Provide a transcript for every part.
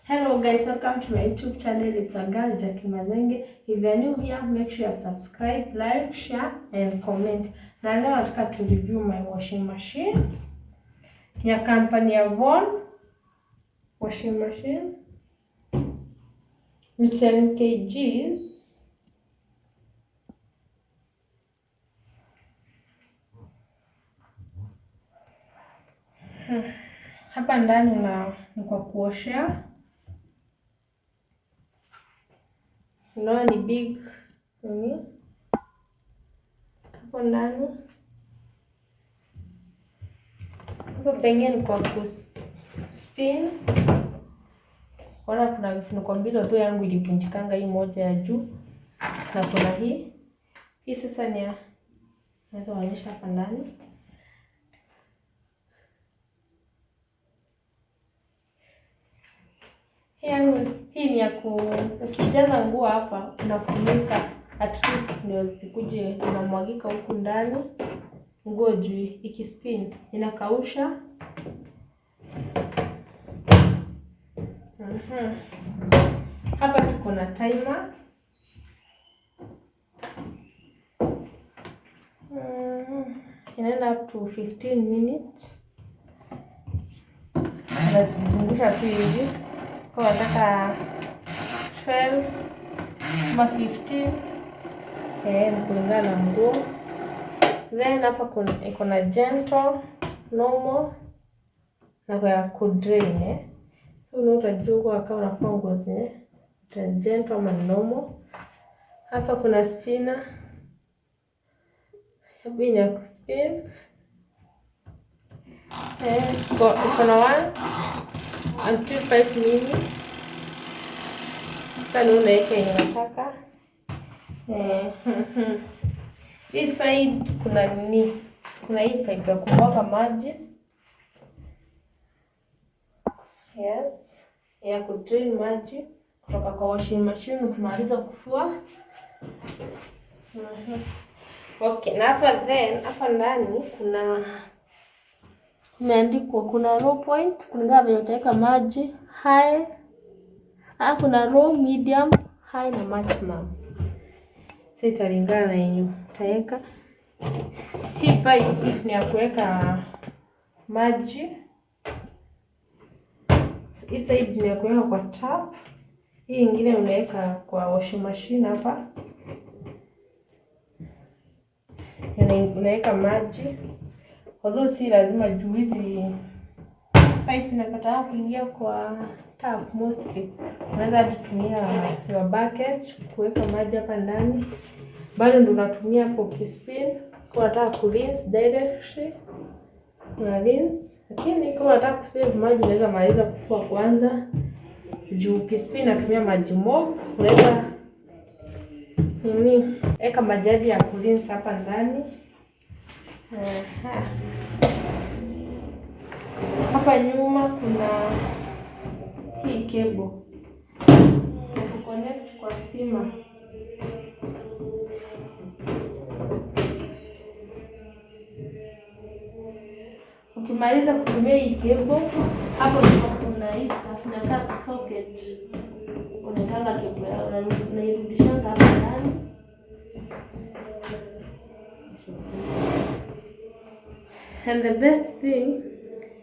Hello guys, welcome to my YouTube channel. It's a girl Jackie Mazenge. If you're new here, make sure you have subscribe, like, share and comment. Na leo nataka to review my washing machine ya kampani ya Von washing machine. Ni 10 kgs. Hapa ndani ni kwa kuoshea. Unaona ni big hapo ndani. Hapo pengine ni kwa spin. Kuna vifuniko mbili tu, yangu ilivunjikanga hii moja ya juu na kuna hii sasa ni naweza kuonyesha hapa ndani. Hii ni ya ukijaza nguo hapa unafunika, at least ndio zikuje zinamwagika huku ndani. Nguo juu ikispin inakausha. Hapa tuko na timer. Inaenda up to 15 minutes. Nazungusha tu hivi. Kwa nataka 12 ama 15 kulingana na nguo. Then hapa iko na gentle, normal na kwa ku drain. So utajua kwa kama unafua nguo zenye gentle ama normal. Hapa kuna spinner. Hapa ni ya kuspin. Iko na 1 until 5 minutes. Sasa unaweka yenye unataka. Hii side kuna hii pipe ya kumwaga maji. Yes. Ya kudrain maji kutoka kwa washing machine ukimaliza kufua. Okay, na hapa ndani kumeandikwa kuna low point kulingana vile utaweka maji, high. Kuna low, medium, high na maximum. Sasa italingana na yenye utaweka. Hii pipe ni ya kuweka maji. Hii side ni ya kuweka kwa tap. Hii nyingine unaweka kwa washing machine hapa. Unaweka maji. Although si lazima juu hizi pipe inakataa kuingia kwa tap mostly. Unaweza kutumia your bucket kuweka maji hapa ndani. Bado ndio unatumia hapo kispin. Kwa unataka ku rinse directly, una rinse. Lakini kama unataka kusave maji unaweza maliza kufua kwanza. Juu kispin natumia maji mob. Unaweza eka maji ya ku rinse hapa ndani. Hapa nyuma kuna hii cable ya kuconnect kwa stima. Ukimaliza kutumia hii cable, hapo ndipo kuna hii stuff inakaa socket. Unataka cable unairudisha hapa ndani. And the best thing,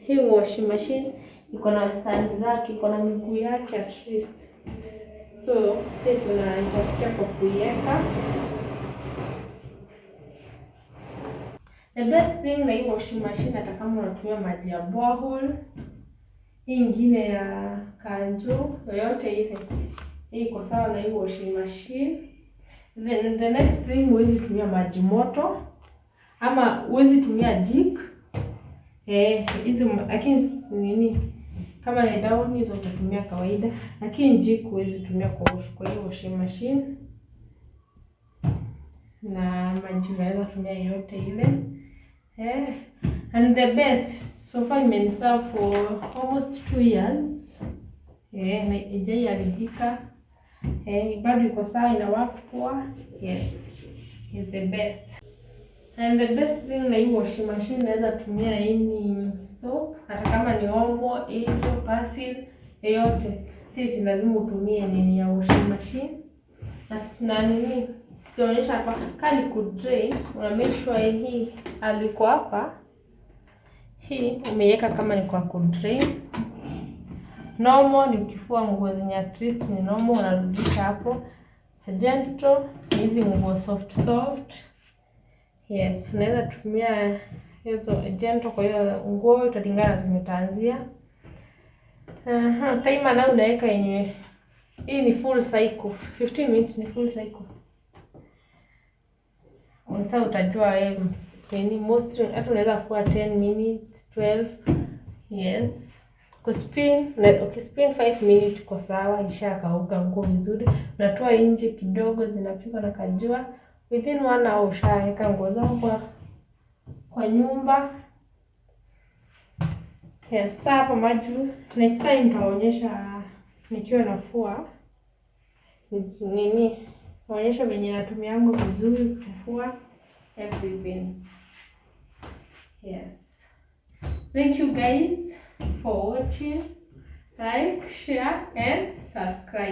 hii washing machine iko na stand zake, iko na miguu yake at least. So sisi tunaitafuta kwa kuiweka. The best thing na hii washing machine, hata kama unatumia maji ya borehole, hii nyingine ya kanjo, yoyote ile, hii iko sawa na hii washing machine. Then the next thing, huwezi tumia maji moto ama huwezi tumia jik. Hizi lakini kama ni down hizo utatumia kawaida, lakini jik huwezi tumia kwa hiyo washing machine. Na maji unaweza tumia yote ile. And the best so far imeniserve for almost 2 years. Na haijaharibika. Bado iko sawa, ina work poa. Yes. It's the best. And the best thing na hii washing machine, naweza tumia soap, hata kama ni Omo, Ariel, Persil, yoyote. si eti lazima utumie nini ya washing machine. Na nini sionyesha hapa kali ku drain, una make sure hii aliko hapa, hii umeiweka kama ni kwa ku drain. Normal ni ukifua nguo zenye at least ni normal, unarudisha hapo. Gentle hizi nguo soft. Yes, unaweza tumia hizo gentle kwa hiyo nguo, italingana zimetaanzia. Timer na unaweka yenye hii ni full cycle, 15 minutes ni full cycle. Unasa utajua wewe ni mostly hata unaweza kuwa 10 minutes, 12. Yes. Kuspin, ukispin 5 minutes iko sawa, ishakauka nguo vizuri. Unatoa nje kidogo, zinapigwa na kajua. Within 1 hour ushaweka nguo zako kwa nyumba. Yes, sasa hapa maju next time nitaonyesha nikiwa nafua nini, naonyesha venye natumia yangu vizuri kufua everything. Yes, thank you guys for watching. Like, share and subscribe.